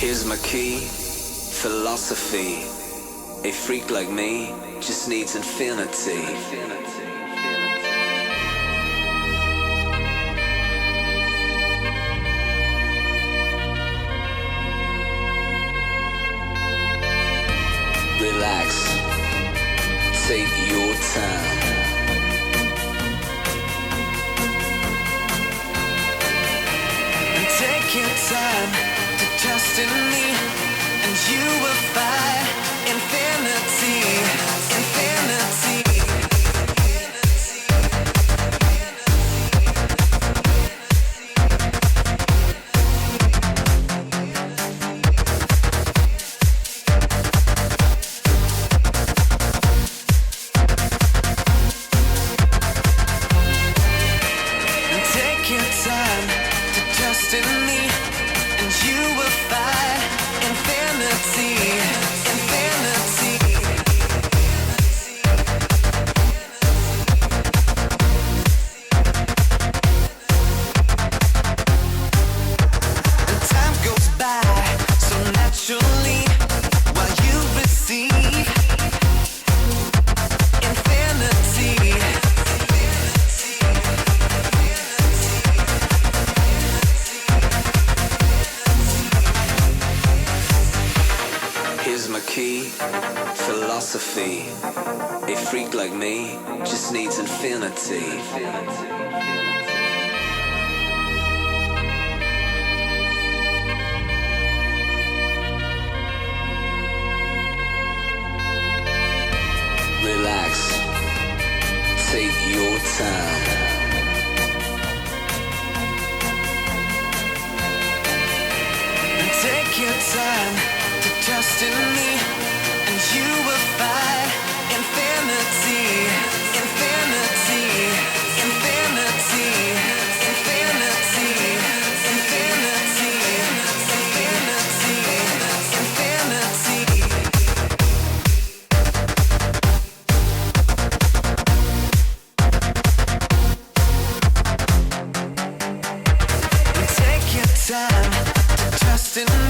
Here's my key, philosophy. A freak like me just needs infinity. Relax, take your time. Take your time to trust in me, and you will find infinity, infinity. Take your time to trust in me, and you will find infinity, infinity. And time goes by so naturally while you receive infinity. Here's my key, philosophy. A freak like me just needs infinity. Relax, take your time. Take your time to trust in me, and you will find infinity, infinity, infinity, infinity, infinity, infinity, infinity. Take your time to trust in me.